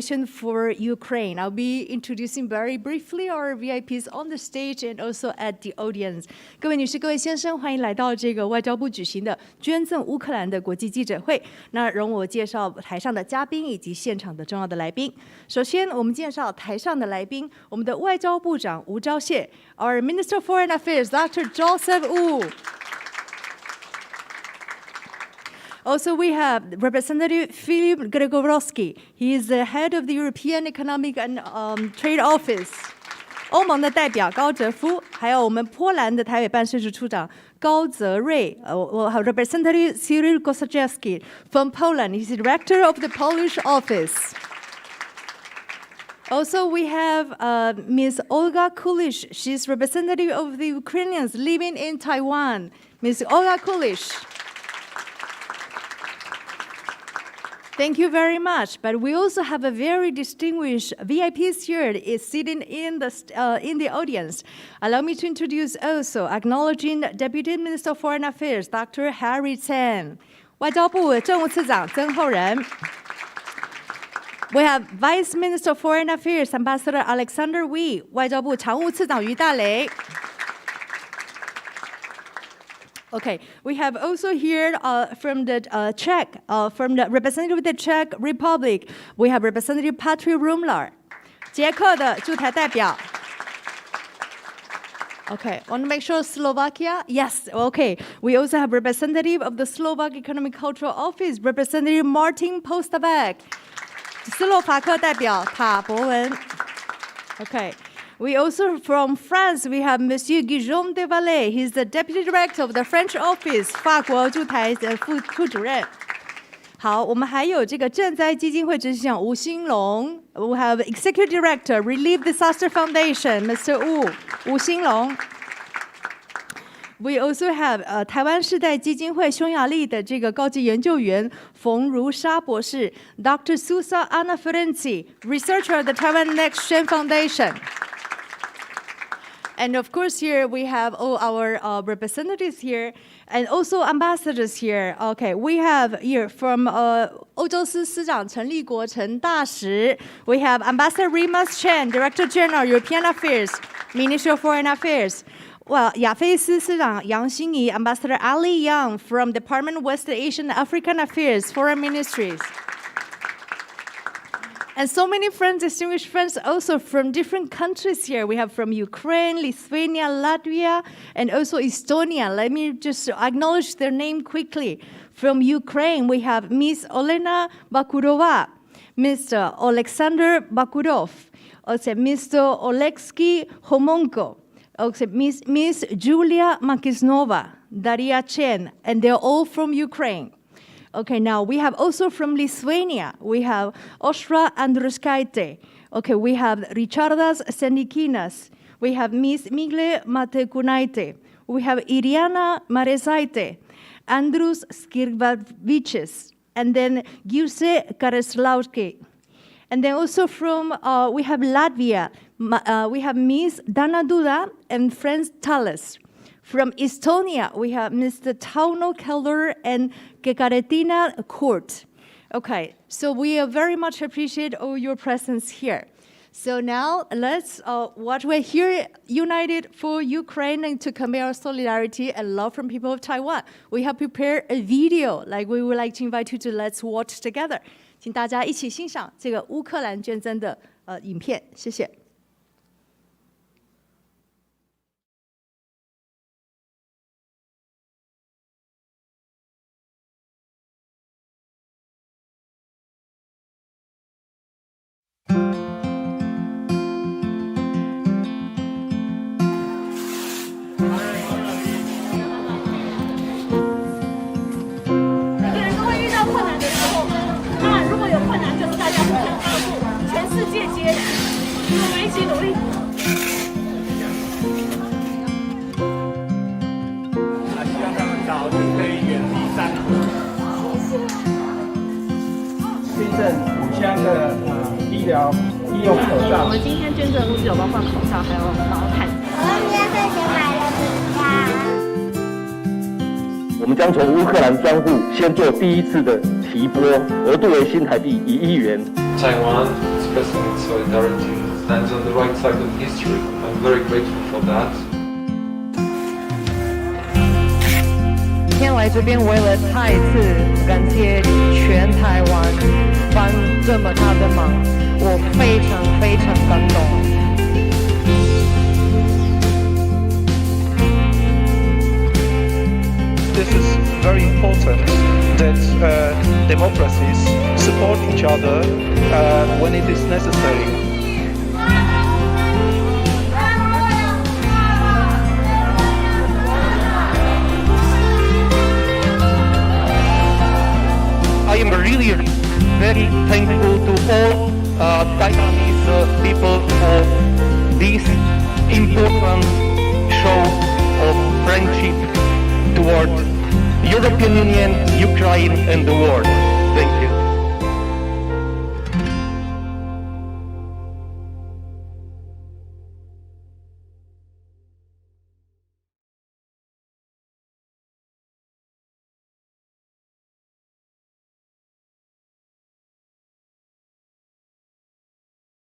For Ukraine. I'll be introducing very briefly our VIPs on the stage and also at the audience. 各位女士、各位先生，欢迎来到这个外交部举行的捐赠乌克兰的国际记者会。那容我介绍台上的嘉宾以及现场的重要的来宾。首先，我们介绍台上的来宾，我们的外交部长吴钊燮 ，Our Minister of Foreign Affairs, Dr. Joseph Wu。Also, we have Representative Filip Gregorowski. He is the head of the European Economic and Trade Office. 欧盟的代表高哲夫，还有我们波兰的台北办事处处长高泽瑞。我还有 Representative Cyril Kosachewski from Poland. He's the director of the Polish office. Also, we have Ms. Olga Kulish. She's representative of the Ukrainians living in Taiwan. Ms. Olga Kulish. Thank you very much. But we also have a very distinguished VIPs here is sitting in the audience. Allow me to introduce also acknowledging Deputy Minister of Foreign Affairs, Dr. Harry Chen. 外交部政务次长曾厚仁。We have Vice Minister of Foreign Affairs, Ambassador Alexander Wee. 外交部常务次长于大雷。Okay, we have also here from the Czech, from the representative of the Czech Republic, we have Representative Patrik Rumlar, 捷克的驻台代表。Okay, want to make sure Slovakia? Yes, okay. We also have representative of the Slovak Economic Cultural Office, Representative Martin Postavec, 斯洛伐克代表塔博文。Okay. We also, from France, we have Monsieur Guillaume de Valais. He's the Deputy Director of the French Office, 法国驻台的副主任。好，我们还有这个赈灾基金会执行长吴兴龙。We have Executive Director, Relief Disaster Foundation, Mr. Wu, 吴兴龙。We also have 台湾世代基金会匈牙利的这个高级研究员冯如莎博士 ，Dr. Susa Anna Ferenci, researcher of the Taiwan Next Gen Foundation. And of course, here we have all our representatives here and also ambassadors here. Okay, we have here from 欧洲司司长陈立国陈大使 we have Ambassador Remus Chen, Director General, European Affairs, Ministry of Foreign Affairs. Well, 亚非司司长杨欣怡 Ambassador Ali Yang from Department of West Asian and African Affairs, Foreign Ministries. And so many friends, distinguished friends, also from different countries here. We have from Ukraine, Lithuania, Latvia, and also Estonia. Let me just acknowledge their name quickly. From Ukraine, we have Ms. Olena Bakurova, Mr. Alexander Bakurov, also Mr. Oleksiy Homonko, also Ms. Julia Makisnova, Daria Chen, and they're all from Ukraine. Okay, now we have also from Lithuania, we have Aušra Andruskaitė. Okay, we have Richardas Senikinas. We have Ms. Miglė Matekunaitė. We have Iriana Marezaitė, Andrus Skirvavičius, and then Girse Kareslauskė. And then also from, we have Latvia, we have Ms. Dana Duda and Franz Talas. From Estonia, we have Mr. Tauno Keller and Kekaretina Kurt. Okay, so we very much appreciate all your presence here. So now let's what we're here united for Ukraine and to convey our solidarity and love from people of Taiwan. We have prepared a video, like we would like to invite you to let's watch together. 请大家一起欣赏这个乌克兰捐赠的影片，谢谢。5箱的医疗医用口罩。我们今天捐赠物资有包括口罩，还有毛毯。我们免费先买了饼干。我们将从乌克兰专户先做第一次的提拨，额度为新台币1亿元。Taiwan, expressing its solidarity, stands on the right side of history. I'm very grateful for that. 今天来这边为了再一次感谢全台湾帮这么大的忙，我非常非常感动。This is very important that democracies support each other when it is necessary. I am really very thankful to all Taiwanese people for this important show of friendship toward European Union, Ukraine and the world. Thank you.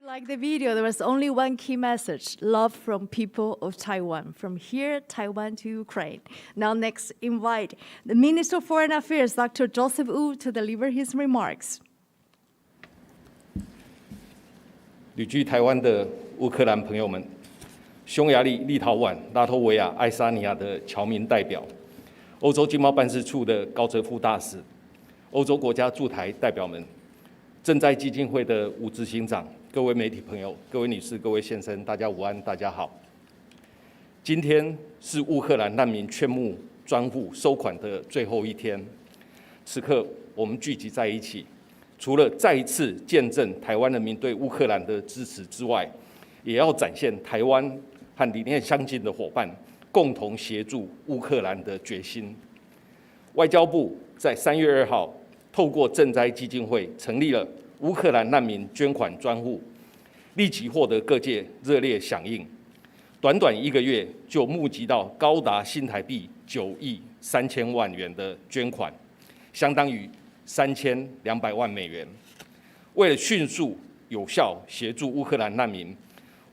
Like the video, there was only one key message: love from people of Taiwan, from here, Taiwan to Ukraine. Now next, invite the Minister of Foreign Affairs, Dr. Joseph Wu, to deliver his remarks. 旅居台湾的乌克兰朋友们，匈牙利、立陶宛、拉脱维亚、爱沙尼亚的侨民代表，欧洲经贸办事处的高哲副大使，欧洲国家驻台代表们，赈灾基金会的吴执行长，各位媒体朋友，各位女士、各位先生，大家午安，大家好。今天是乌克兰难民劝募专户收款的最后一天，此刻我们聚集在一起，除了再一次见证台湾人民对乌克兰的支持之外，也要展现台湾和理念相近的伙伴共同协助乌克兰的决心。外交部在3月2号透过赈灾基金会成立了乌克兰难民捐款专户，立即获得各界热烈响应。短短1个月就募集到高达新台币9亿3000万元的捐款，相当于3200万美元。为了迅速有效协助乌克兰难民，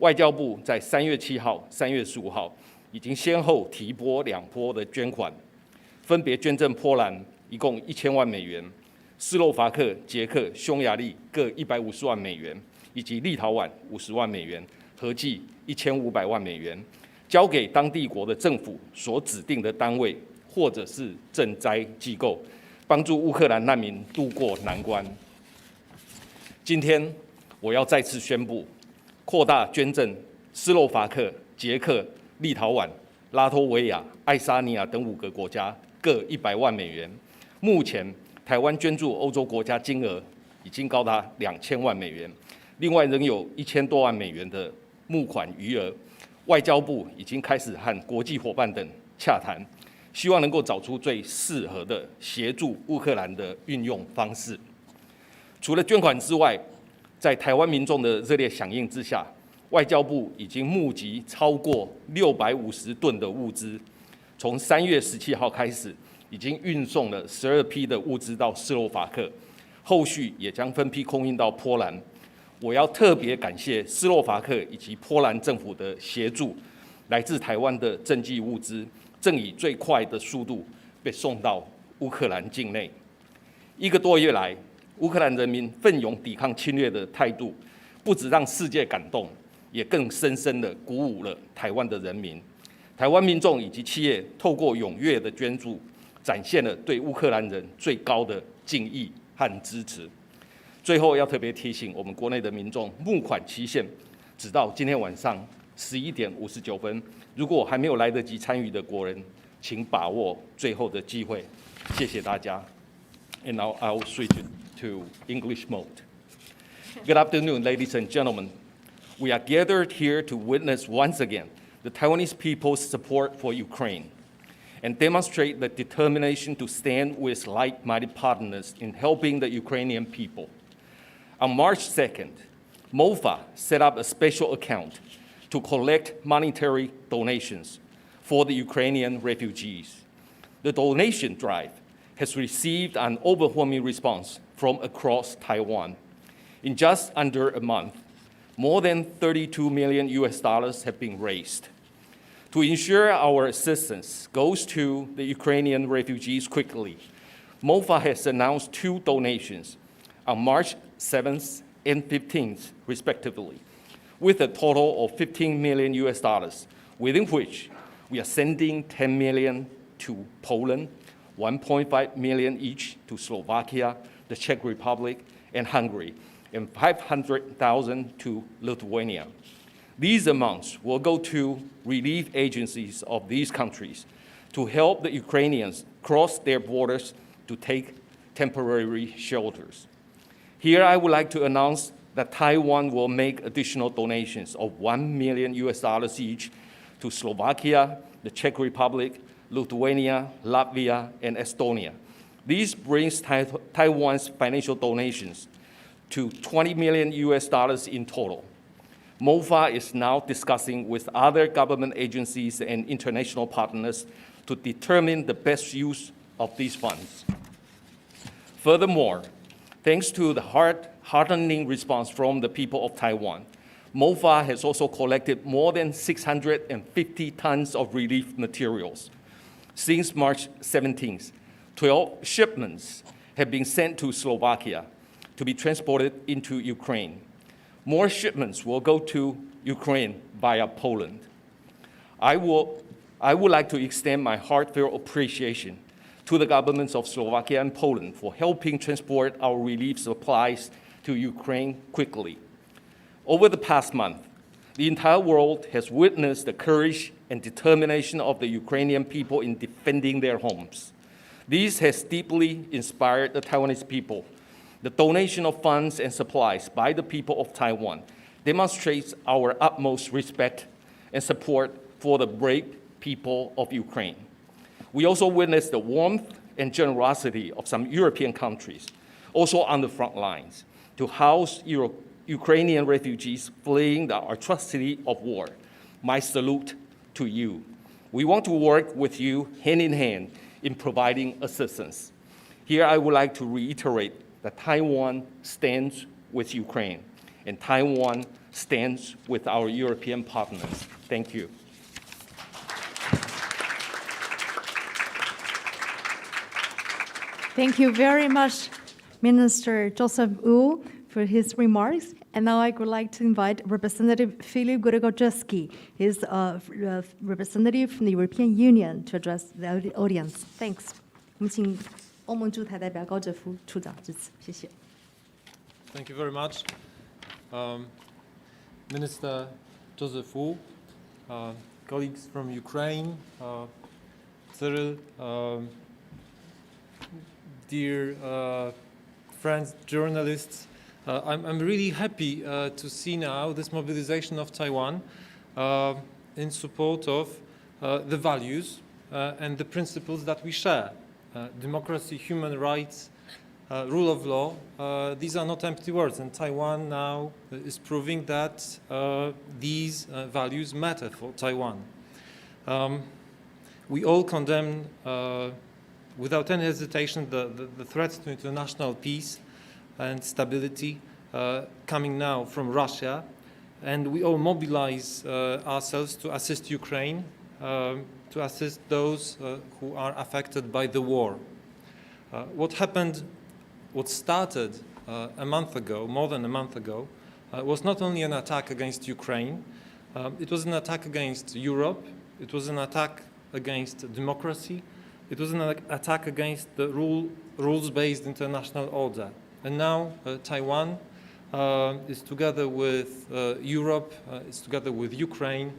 外交部在3月7号、3月15号已经先后提拨2波的捐款，分别捐赠波兰一共1000万美元。斯洛伐克、捷克、匈牙利各150万美元，以及立陶宛50万美元，合计1500万美元，交给当地国的政府所指定的单位或者是赈灾机构，帮助乌克兰难民渡过难关。今天我要再次宣布，扩大捐赠斯洛伐克、捷克、立陶宛、拉脱维亚、爱沙尼亚等5个国家各100万美元。目前台湾捐助欧洲国家金额已经高达2000万美元，另外仍有1000多万美元的募款余额。外交部已经开始和国际伙伴等洽谈，希望能够找出最适合的协助乌克兰的运用方式。除了捐款之外，在台湾民众的热烈响应之下，外交部已经募集超过650吨的物资，从3月17号开始，已经运送了12批的物资到斯洛伐克，后续也将分批空运到波兰。我要特别感谢斯洛伐克以及波兰政府的协助，来自台湾的赈济物资正以最快的速度被送到乌克兰境内。1个多月来，乌克兰人民奋勇抵抗侵略的态度，不只让世界感动，也更深深地鼓舞了台湾的人民。台湾民众以及企业透过踊跃的捐助，展现了对乌克兰人最高的敬意和支持。最后要特别提醒我们国内的民众，募款期限直到今天晚上11点59分。如果还没有来得及参与的国人，请把握最后的机会。谢谢大家。And now I'll switch to English mode. Good afternoon, ladies and gentlemen. We are gathered here to witness once again the Taiwanese people's support for Ukraine and demonstrate the determination to stand with like-minded partners in helping the Ukrainian people. On March 2nd, MOFA set up a special account to collect monetary donations for the Ukrainian refugees. The donation drive has received an overwhelming response from across Taiwan. In just under a month, more than $32 million have been raised. To ensure our assistance goes to the Ukrainian refugees quickly, MOFA has announced 2 donations on March 7th and 15th, respectively, with a total of $15 million, within which we are sending $10 million to Poland, $1.5 million each to Slovakia, the Czech Republic, and Hungary, and $500,000 to Lithuania. These amounts will go to relief agencies of these countries to help the Ukrainians cross their borders to take temporary shelters. Here I would like to announce that Taiwan will make additional donations of $1 million each to Slovakia, the Czech Republic, Lithuania, Latvia, and Estonia. This brings Taiwan's financial donations to $20 million in total. MOFA is now discussing with other government agencies and international partners to determine the best use of these funds. Furthermore, thanks to the heartening response from the people of Taiwan, MOFA has also collected more than 650 tons of relief materials. Since March 17th, 12 shipments have been sent to Slovakia to be transported into Ukraine. More shipments will go to Ukraine via Poland. I would like to extend my heartfelt appreciation to the governments of Slovakia and Poland for helping transport our relief supplies to Ukraine quickly. Over the past month, the entire world has witnessed the courage and determination of the Ukrainian people in defending their homes. This has deeply inspired the Taiwanese people. The donation of funds and supplies by the people of Taiwan demonstrates our utmost respect and support for the brave people of Ukraine. We also witnessed the warmth and generosity of some European countries, also on the front lines, to house Ukrainian refugees fleeing the atrocity of war. My salute to you. We want to work with you hand in hand in providing assistance. Here I would like to reiterate that Taiwan stands with Ukraine, and Taiwan stands with our European partners. Thank you. Thank you very much, Minister Joseph Wu, for his remarks. And now I would like to invite Representative Filip Gorogojewski, his representative from the European Union, to address the audience. Thanks. 我们请欧盟驻台代表高哲夫处长致辞，谢谢。 Thank you very much. Minister Joseph Wu, colleagues from Ukraine, Cyril, dear friends, journalists, I'm really happy to see now this mobilization of Taiwan in support of the values and the principles that we share. Democracy, human rights, rule of law, these are not empty words, and Taiwan now is proving that these values matter for Taiwan. We all condemn without any hesitation the threats to international peace and stability coming now from Russia, and we all mobilize ourselves to assist Ukraine, to assist those who are affected by the war. What started a month ago, more than a month ago, was not only an attack against Ukraine, it was an attack against Europe, it was an attack against democracy, it was an attack against the rules-based international order. And now Taiwan is together with Europe, is together with Ukraine,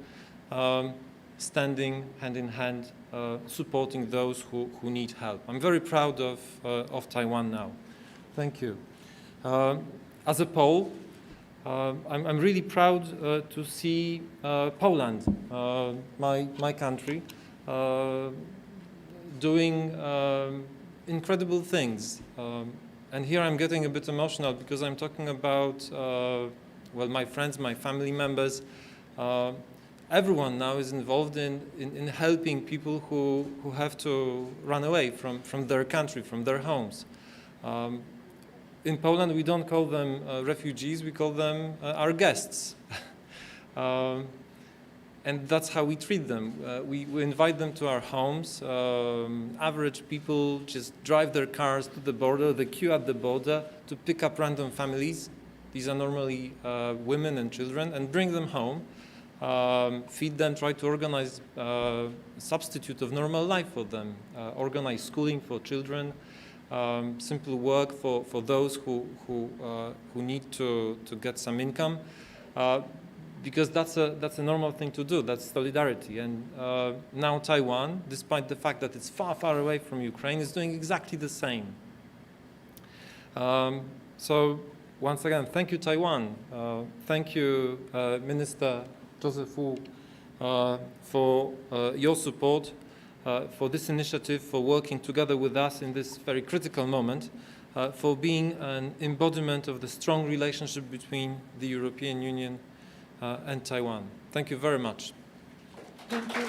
standing hand in hand, supporting those who need help. I'm very proud of Taiwan now. Thank you. As a Pole, I'm really proud to see Poland, my country, doing incredible things. And here I'm getting a bit emotional because I'm talking about, well, my friends, my family members. Everyone now is involved in helping people who have to run away from their country, from their homes. in Poland, we don't call them refugees, we call them our guests. And that's how we treat them. We invite them to our homes. Average people just drive their cars to the border, they queue at the border to pick up random families. These are normally women and children, and bring them home, feed them, try to organize a substitute of normal life for them, organize schooling for children, simple work for those who need to get some income. Because that's a normal thing to do. That's solidarity. And now Taiwan, despite the fact that it's far, far away from Ukraine, is doing exactly the same. So once again, thank you, Taiwan. Thank you, Minister Joseph Wu, for your support, for this initiative, for working together with us in this very critical moment, for being an embodiment of the strong relationship between the European Union and Taiwan. Thank you very much. Thank you.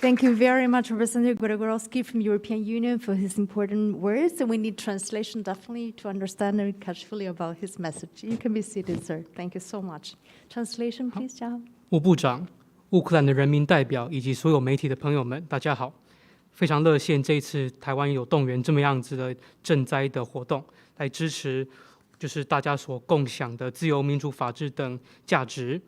Thank you very much, Representative Gregorowski from European Union, for his important words. And we need translation definitely to understand and catch fully about his message. You can be seated, sir. Thank you so much. Translation, please, John. 吴部长、乌克兰的人民代表以及所有媒体的朋友们，大家好！非常乐见这一次台湾有动员这么样子的赈灾的活动，来支持就是大家所共享的自由、民主、法治等价值。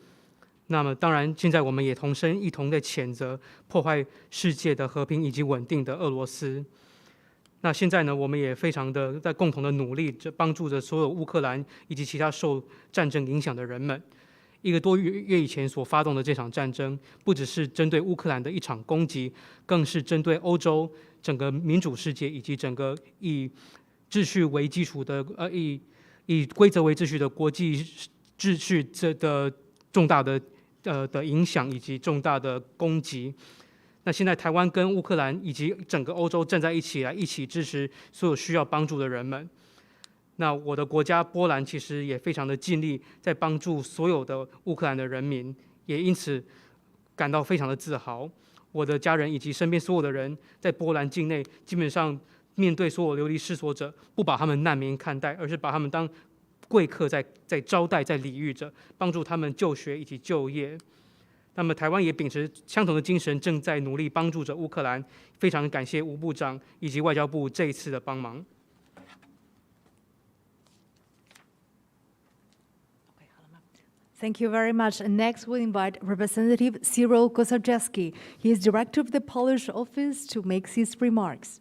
那么当然，现在我们也同声一同的谴责破坏世界的和平以及稳定的俄罗斯。那现在呢，我们也非常的在共同的努力着，帮助着所有乌克兰以及其他受战争影响的人们。1个多月以前所发动的这场战争，不只是针对乌克兰的一场攻击，更是针对欧洲整个民主世界以及整个以秩序为基础的以规则为秩序的国际秩序的重大的影响以及重大的攻击。那现在台湾跟乌克兰以及整个欧洲站在一起来，一起支持所有需要帮助的人们。那我的国家波兰其实也非常的尽力在帮助所有的乌克兰的人民，也因此感到非常的自豪。我的家人以及身边所有的人在波兰境内，基本上面对所有流离失所者，不把他们难民看待，而是把他们当贵客在招待、在礼遇着，帮助他们就学以及就业。那么台湾也秉持相同的精神，正在努力帮助着乌克兰。非常感谢吴部长以及外交部这一次的帮忙。Thank you very much. And next, we'll invite Representative Cyril Kosarzewski. He is director of the Polish office to make his remarks.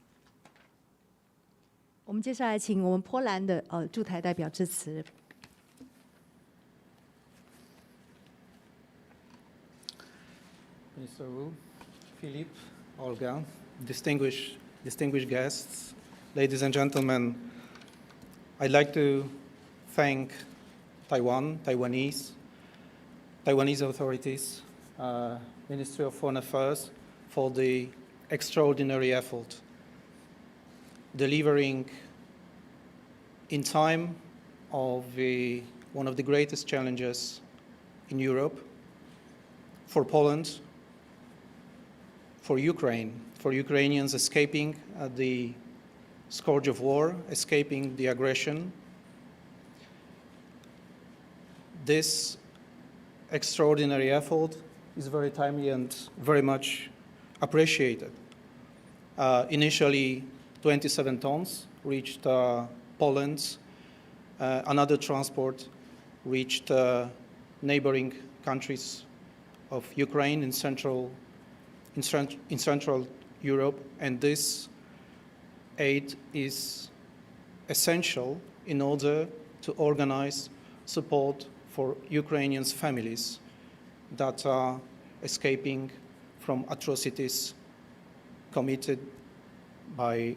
我们接下来请我们波兰的驻台代表致辞。Minister Wu, Philip, Olga, distinguished guests, ladies and gentlemen, I'd like to thank Taiwanese authorities, Ministry of Foreign Affairs, for the extraordinary effort, delivering in time of one of the greatest challenges in Europe, for Poland, for Ukraine, for Ukrainians escaping the scourge of war, escaping the aggression. This extraordinary effort is very timely and very much appreciated. Initially, 27 tons reached Poland. Another transport reached neighboring countries of Ukraine in Central Europe, and this aid is essential in order to organize support for Ukrainians' families that are escaping from atrocities committed by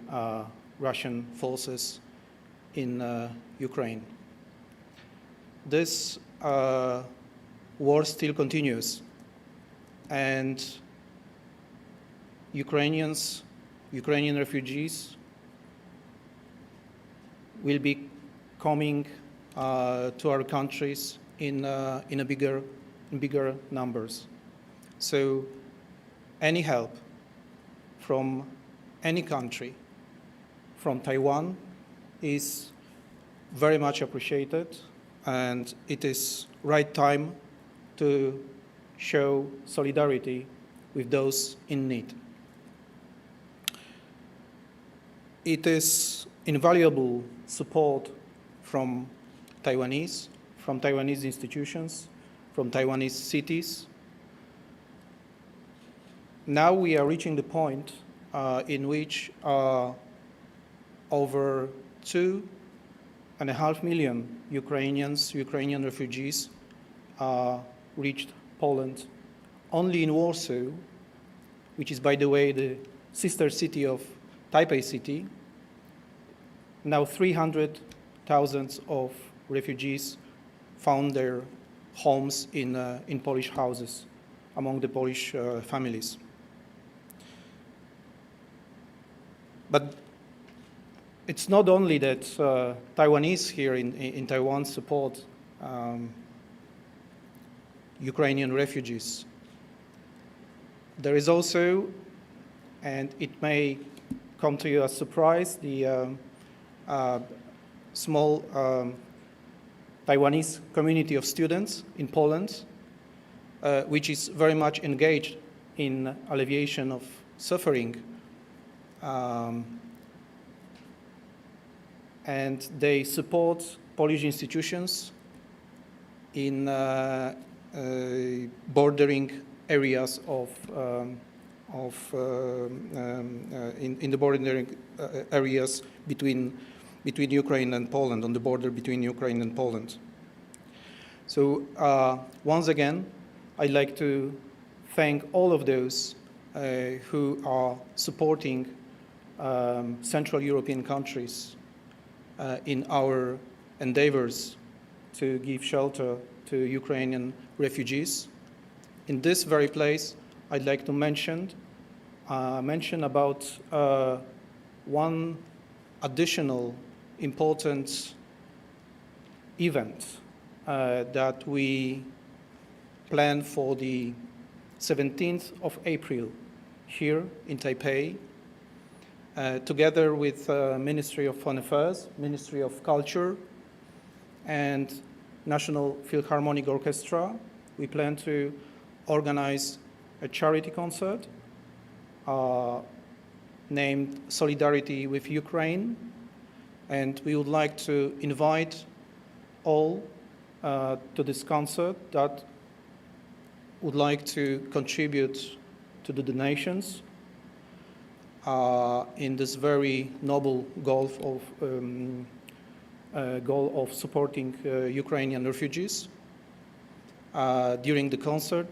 Russian forces in Ukraine. This war still continues, and Ukrainian refugees will be coming to our countries in bigger numbers. So any help from any country from Taiwan is very much appreciated, and it is right time to show solidarity with those in need. It is invaluable support from Taiwanese institutions, from Taiwanese cities. Now we are reaching the point in which over 2.5 million Ukrainian refugees reached Poland. Only in Warsaw, which is, by the way, the sister city of Taipei City, now 300,000 of refugees found their homes in Polish houses among the Polish families. But it's not only that Taiwanese here in Taiwan support Ukrainian refugees. There is also, and it may come to you as a surprise, the small Taiwanese community of students in Poland, which is very much engaged in alleviation of suffering. And they support Polish institutions in bordering areas in the bordering areas between Ukraine and Poland, on the border between Ukraine and Poland. So once again, I'd like to thank all of those who are supporting Central European countries in our endeavors to give shelter to Ukrainian refugees. In this very place, I'd like to mention about one additional important event that we plan for the 17th of April here in Taipei, together with Ministry of Foreign Affairs, Ministry of Culture, and National Philharmonic Orchestra. We plan to organize a charity concert named Solidarity with Ukraine, and we would like to invite all to this concert that would like to contribute to the donations in this very noble goal of supporting Ukrainian refugees. During the concert,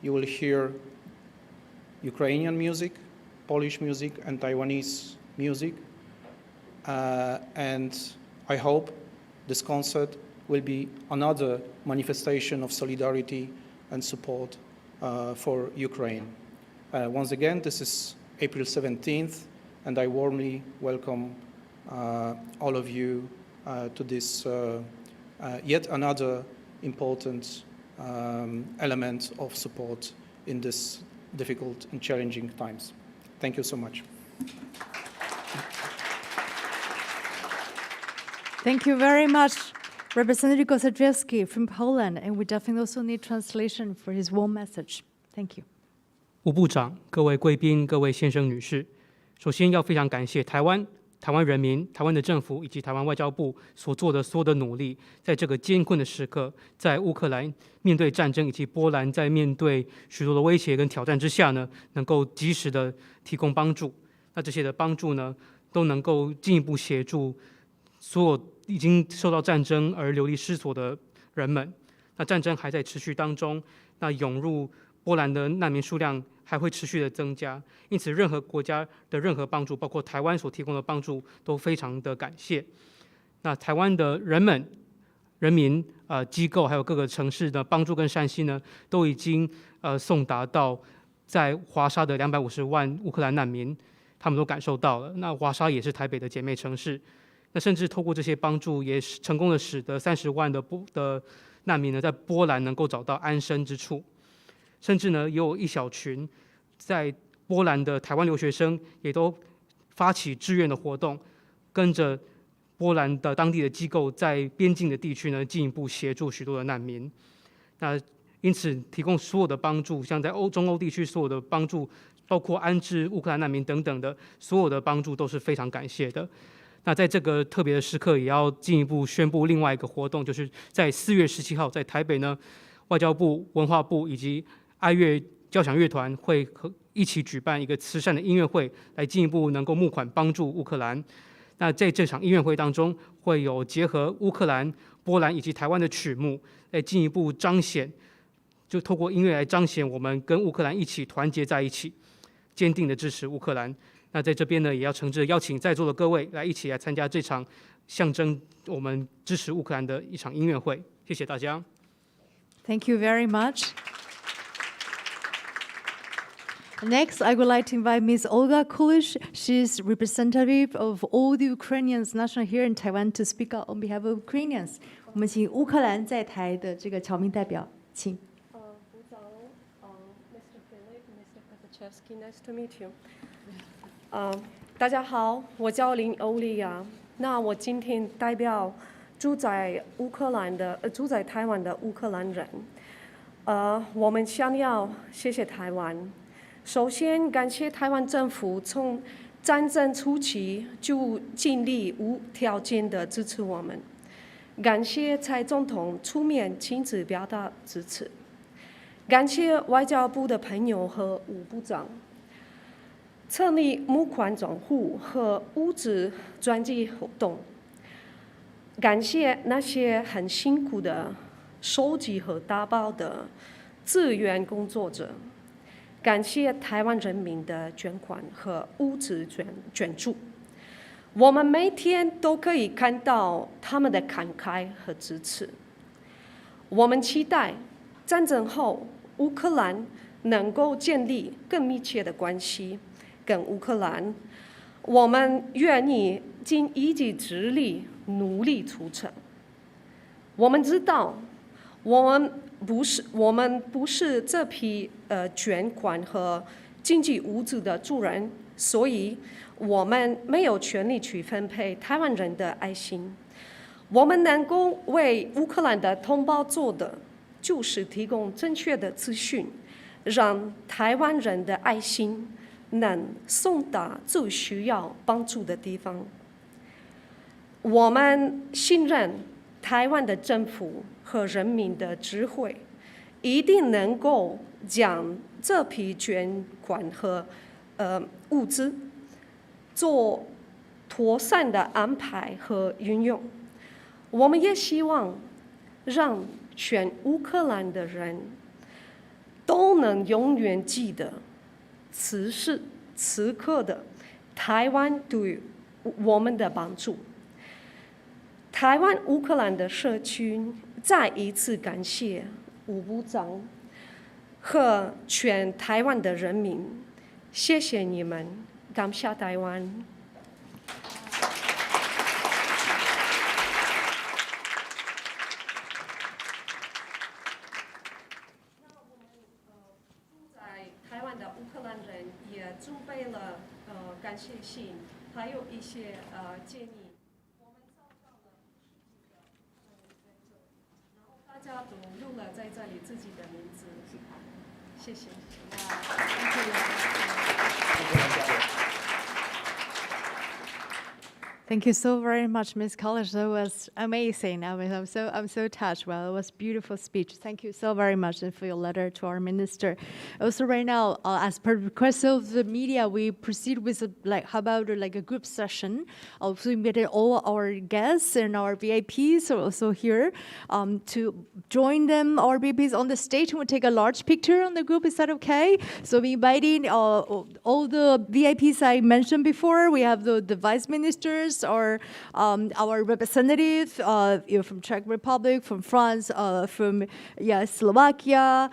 you will hear Ukrainian music, Polish music, and Taiwanese music. And I hope this concert will be another manifestation of solidarity and support for Ukraine. Once again, this is April 17th, and I warmly welcome all of you to this yet another important element of support in this difficult and challenging times. Thank you so much. Thank you very much, Representative Kosaczewski from Poland, and we definitely also need translation for his warm message. Thank you. 吴部长、各位贵宾、各位先生、女士，首先要非常感谢台湾人民、台湾的政府以及台湾外交部所做的所有的努力，在这个艰困的时刻，在乌克兰面对战争以及波兰在面对许多的威胁跟挑战之下呢，能够及时的提供帮助。那这些的帮助呢，都能够进一步协助所有已经受到战争而流离失所的人们。那战争还在持续当中，那涌入波兰的难民数量还会持续的增加，因此任何国家的任何帮助，包括台湾所提供的帮助，都非常的感谢。那台湾的人民、机构还有各个城市的帮助跟善心呢，都已经送达到在华沙的250万乌克兰难民，他们都感受到了。那华沙也是台北的姐妹城市，那甚至透过这些帮助，也成功的使得30万的难民呢，在波兰能够找到安身之处。甚至呢，也有一小群在波兰的台湾留学生，也都发起志愿的活动，跟着波兰的当地的机构在边境的地区呢，进一步协助许多的难民。那因此提供所有的帮助，像在中欧地区所有的帮助，包括安置乌克兰难民等等的所有的帮助都是非常感谢的。那在这个特别的时刻，也要进一步宣布另外一个活动，就是在4月17号在台北呢，外交部、文化部以及爱乐交响乐团会一起举办一个慈善的音乐会，来进一步能够募款帮助乌克兰。那在这场音乐会当中，会有结合乌克兰、波兰以及台湾的曲目，来进一步彰显，就透过音乐来彰显我们跟乌克兰一起团结在一起，坚定的支持乌克兰。那在这边呢，也要诚挚邀请在座的各位来一起来参加这场象征我们支持乌克兰的一场音乐会。谢谢大家。Thank you very much. Next, I would like to invite Ms. Olga Kulish. She's representative of all the Ukrainians national here in Taiwan to speak out on behalf of Ukrainians. 我们请乌克兰在台的这个侨民代表，请。部长，Mr. Philip, Mr. Kotachevsky, nice to meet you. 大家好，我叫林欧丽亚。那我今天代表住在台湾的乌克兰人。我们想要谢谢台湾。首先，感谢台湾政府从战争初期就尽力无条件的支持我们。感谢蔡总统出面亲自表达支持。感谢外交部的朋友和吴部长。成立募款账户和物资转寄活动，感谢那些很辛苦的收集和打包的志愿工作者，感谢台湾人民的捐款和物资捐助。我们每天都可以看到他们的慷慨和支持。我们期待战争后乌克兰能够建立更密切的关系。跟乌克兰，我们愿意尽一己之力努力促成。我们知道，我们不是这批捐款和经济物资的主人，所以我们没有权利去分配台湾人的爱心。我们能够为乌克兰的同胞做的，就是提供正确的资讯，让台湾人的爱心能送达最需要帮助的地方。我们信任台湾的政府和人民的智慧，一定能够将这批捐款和物资做妥善的安排和运用。我们也希望让全乌克兰的人都能永远记得此时此刻的台湾对我们的帮助。台湾乌克兰的社区再一次感谢吴部长和全台湾的人民，谢谢你们，感谢台湾。台湾的乌克兰人也准备了感谢信，还有一些建议。我们找到了然后大家都录了在这里自己的名字。谢谢。Thank you so very much, Ms. College. That was amazing. I'm so touched. Well, it was a beautiful speech. Thank you so very much for your letter to our minister. Also, right now, as per request of the media, we proceed with how about a group session. Also, invited all our guests and our VIPs are also here to join them. Our VIPs on the stage. We'll take a large picture on the group. Is that okay? So we inviting all the VIPs I mentioned before. We have the vice ministers. Or our representative from Czech Republic, from France, from Slovakia,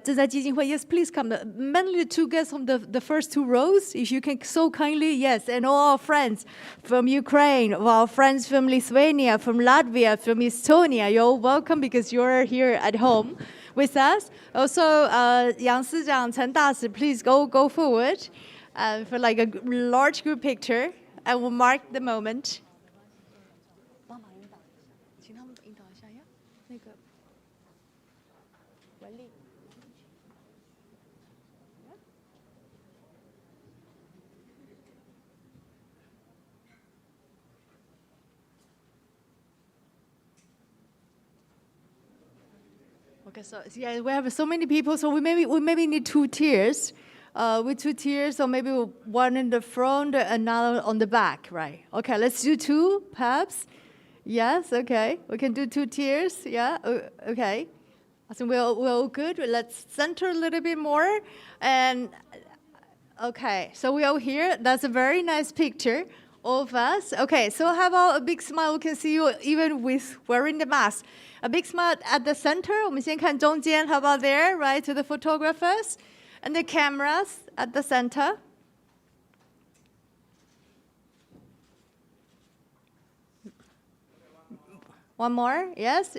正在基金会. Yes, please come. Mainly the two guests from the first two rows, if you can so kindly. Yes, and all our friends from Ukraine, our friends from Lithuania, from Latvia, from Estonia. You're welcome because you're here at home with us. Also, 杨司长、陈大使, please go forward. for like a large group picture. I will mark the moment. 帮忙引导一下，请他们引导一下呀。那个文丽。Okay, so yeah, we have so many people, so we maybe need 2 tiers. With 2 tiers, so maybe one in the front, another on the back, right? Okay, let's do 2, perhaps. Yes, okay, we can do 2 tiers. Yeah, okay. I think we're all good. Let's center a little bit more, and okay, so we're all here. That's a very nice picture of us. Okay, so how about a big smile? We can see you even with wearing the mask. A big smile at the center. 我们先看中间. How about there, right, to the photographers? And the cameras at the center. One more, yes.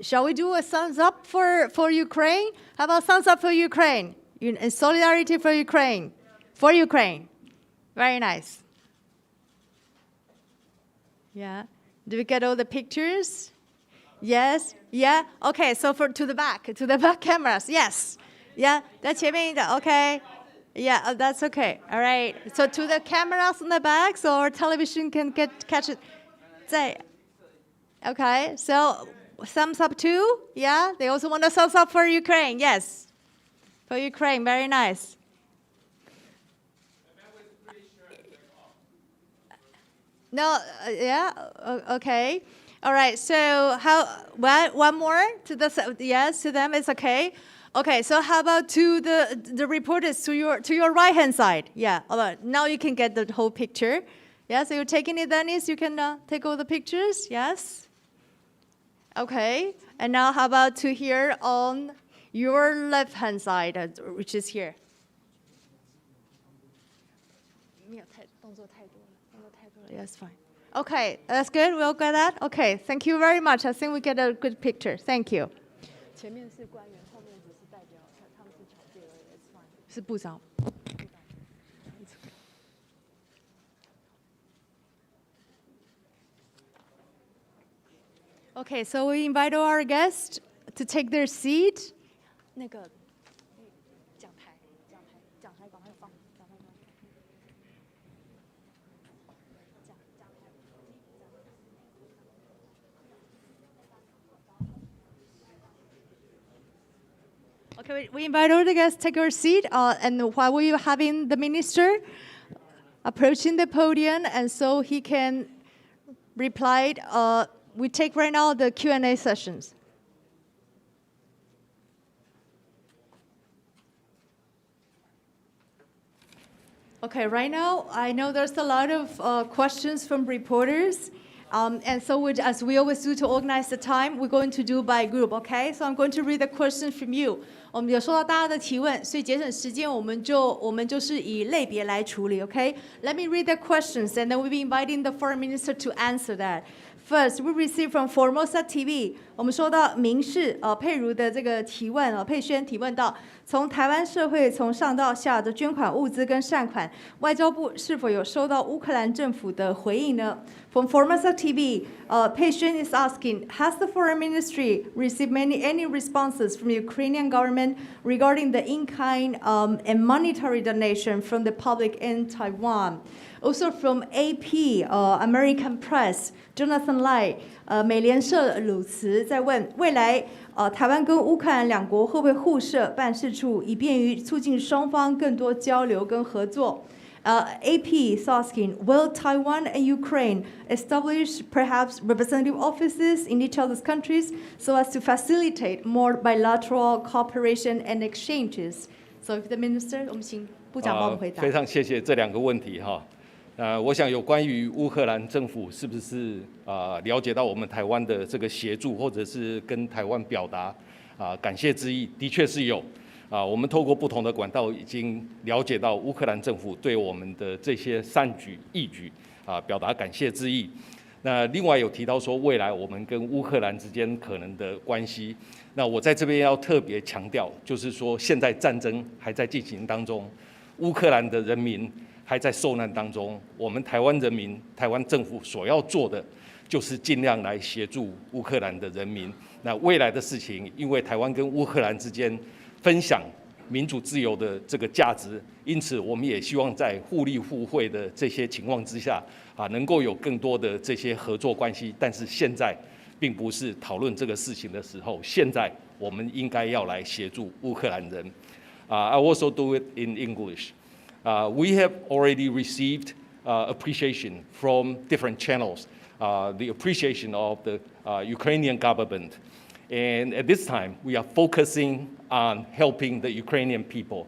Shall we do a thumbs up for Ukraine? How about thumbs up for Ukraine? In solidarity for Ukraine. For Ukraine. Very nice. Yeah. Do we get all the pictures? Yes. Yeah. Okay. So to the back cameras. Yes. Yeah. That's okay. Yeah. That's okay. All right. So to the cameras in the back, so our television can catch it. Okay. So thumbs up too. Yeah. They also want a thumbs up for Ukraine. Yes. For Ukraine. Very nice. No, yeah, okay. All right, so one more to them, it's okay. Okay, so how about to the reporters to your right-hand side? Yeah, all right, now you can get the whole picture. Yeah, so you're taking it, Dennis, you can take all the pictures, yes? Okay, and now how about to here on your left-hand side, which is here? Yes, fine. Okay, that's good. We'll get that. Okay, thank you very much. I think we get a good picture. Thank you. 前面是官员，后面只是代表，他们是侨界而已。It's fine. 是部长。Okay, so we invite all our guests to take their seat. 那个讲台赶快放。Okay, we invite all the guests to take your seat, and while we're having the minister approaching the podium, and so he can reply, we take right now the Q&A sessions. Okay, right now, I know there's a lot of questions from reporters. And so as we always do to organize the time, we're going to do by group, okay? So I'm going to read the questions from you. 我们有收到大家的提问，所以节省时间，我们就是以类别来处理 ，okay? Let me read the questions, and then we'll be inviting the foreign minister to answer that. First, we received from Formosa TV. 我们收到民视佩如的这个提问佩轩提问到，从台湾社会从上到下的捐款物资跟善款，外交部是否有收到乌克兰政府的回应呢？ From Formosa TV, Pei Xuan is asking, has the foreign ministry received any responses from the Ukrainian government regarding the in-kind and monetary donation from the public in Taiwan? Also from AP, American Press, Jonathan Lai, 美联社鲁茨在问，未来台湾跟乌克兰两国会不会互设办事处，以便于促进双方更多交流跟合作？ AP is asking, will Taiwan and Ukraine establish perhaps representative offices in each other's countries so as to facilitate more bilateral cooperation and exchanges? So if the minister, 我们请部长帮我们回答。非常谢谢这两个问题哈。我想有关于乌克兰政府是不是了解到我们台湾的这个协助，或者是跟台湾表达感谢之意，的确是有。 我们透过不同的管道已经了解到乌克兰政府对我们的这些善举义举表达感谢之意。那另外有提到说未来我们跟乌克兰之间可能的关系，那我在这边要特别强调，就是说现在战争还在进行当中，乌克兰的人民还在受难当中，我们台湾人民、台湾政府所要做的，就是尽量来协助乌克兰的人民。那未来的事情，因为台湾跟乌克兰之间分享民主自由的这个价值，因此我们也希望在互利互惠的这些情况之下，能够有更多的这些合作关系。但是现在并不是讨论这个事情的时候，现在我们应该要来协助乌克兰人。I also do it in English. We have already received appreciation from different channels, the appreciation of the Ukrainian government. And at this time, we are focusing on helping the Ukrainian people.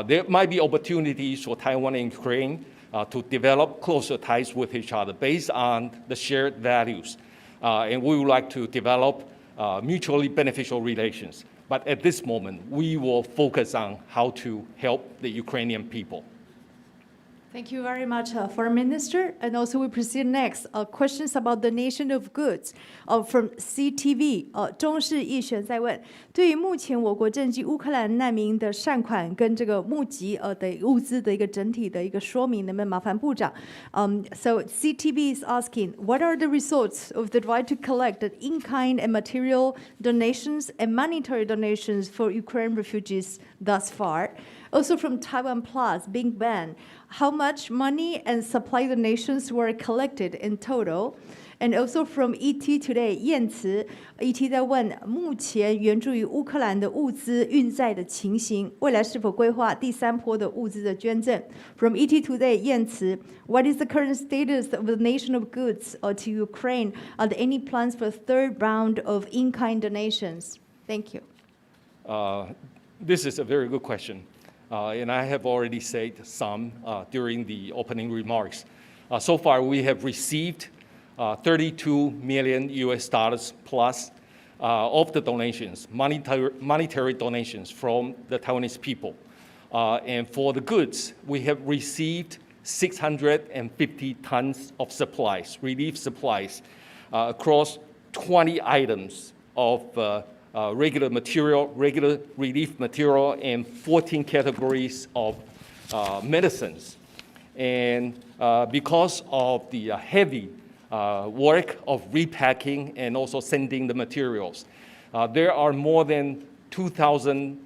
There might be opportunities for Taiwan and Ukraine to develop closer ties with each other based on the shared values. And we would like to develop mutually beneficial relations. But at this moment, we will focus on how to help the Ukrainian people. Thank you very much, Foreign Minister. And also we proceed next. Questions about donation of goods from CTV. 中视奕璇在问，对于目前我国赈济乌克兰难民的善款跟这个募集的物资的一个整体的一个说明，能不能麻烦部长？So CTV is asking, what are the results of the drive to collect the in-kind and material donations and monetary donations for Ukraine refugees thus far? Also from Taiwan Plus, Bing Ban, how much money and supply donations were collected in total? And also from ET Today, 燕慈 ET 在问目前援助于乌克兰的物资运载的情形，未来是否规划第三波的物资的捐赠 ？From ET Today, 燕慈 what is the current status of the donation of goods to Ukraine? Are there any plans for a third round of in-kind donations? Thank you. This is a very good question. And I have already said some during the opening remarks. So far, we have received $32 million plus of the donations, monetary donations from the Taiwanese people. And for the goods, we have received 650 tons of supplies, relief supplies, across 20 items of regular relief material, and 14 categories of medicines. And because of the heavy work of repacking and also sending the materials, there are more than 2,000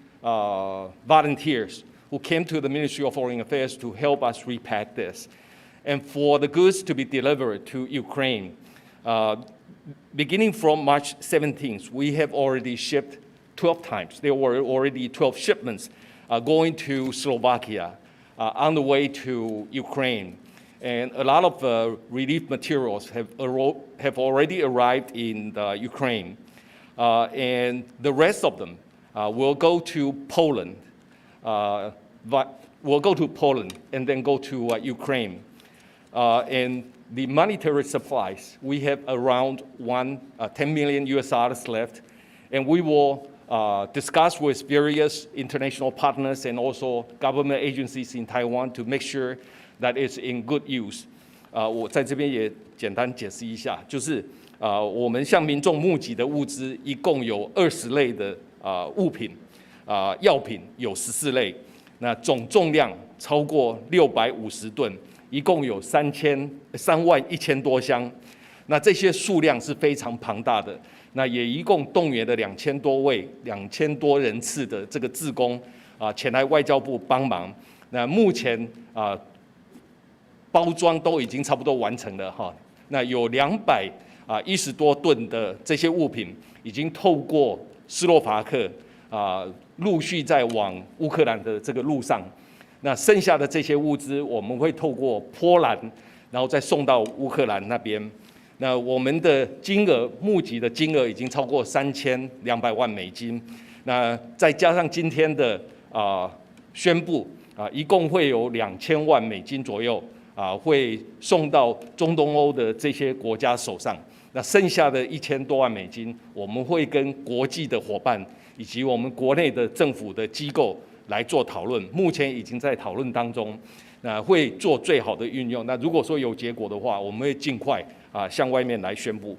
volunteers who came to the Ministry of Foreign Affairs to help us repack this. And for the goods to be delivered to Ukraine, beginning from March 17th, we have already shipped 12 times. There were already 12 shipments going to Slovakia on the way to Ukraine. And a lot of relief materials have already arrived in Ukraine. And the rest of them will go to Poland. Will go to Poland and then go to Ukraine. And the monetary supplies, we have around $10 million left, and we will discuss with various international partners and also government agencies in Taiwan to make sure that it's in good use. 我在这边也简单解释一下，就是我们向民众募集的物资一共有20类的物品，药品有14类，那总重量超过650吨。一共有31000多箱，那这些数量是非常庞大的。那也一共动员了2000多人次的这个志工前来外交部帮忙。那目前包装都已经差不多完成了哈。那有210多吨的这些物品已经透过斯洛伐克陆续在往乌克兰的这个路上。那剩下的这些物资，我们会透过波兰，然后再送到乌克兰那边。那我们的募集的金额已经超过3200万美金。那再加上今天的宣布一共会有2000万美金左右会送到中东欧的这些国家手上。那剩下的1000多万美金，我们会跟国际的伙伴以及我们国内的政府的机构来做讨论，目前已经在讨论当中，会做最好的运用。那如果说有结果的话，我们会尽快向外面来宣布。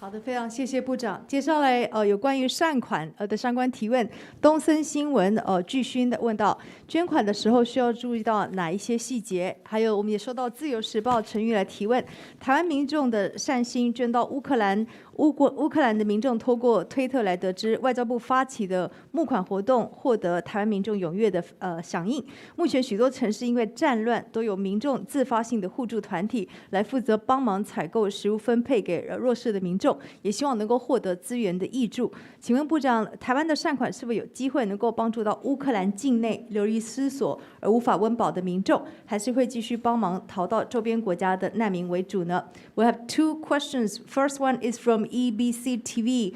好的，非常谢谢部长。接下来有关于善款的相关提问，东森新闻巨勋的问到，捐款的时候需要注意到哪一些细节？还有我们也收到自由时报陈玉来提问，台湾民众的善心捐到乌克兰。乌克兰的民众透过推特来得知，外交部发起的募款活动获得台湾民众踊跃的响应。目前许多城市因为战乱，都有民众自发性的互助团体来负责帮忙采购食物分配给弱势的民众，也希望能够获得资源的挹注。请问部长，台湾的善款是否有机会能够帮助到乌克兰境内流离失所而无法温饱的民众，还是会继续帮忙逃到周边国家的难民为主呢？ We have two questions. First one is from EBC TV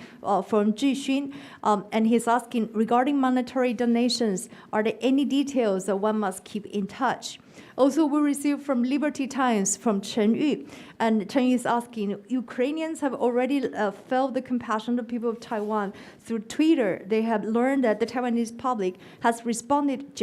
from Zhi Xun, and he's asking regarding monetary donations, are there any details that one must keep in touch? Also, we received from Liberty Times from Chen Yu, and Chen Yu is asking, Ukrainians have already felt the compassion of the people of Taiwan through Twitter. They have learned that the Taiwanese public has responded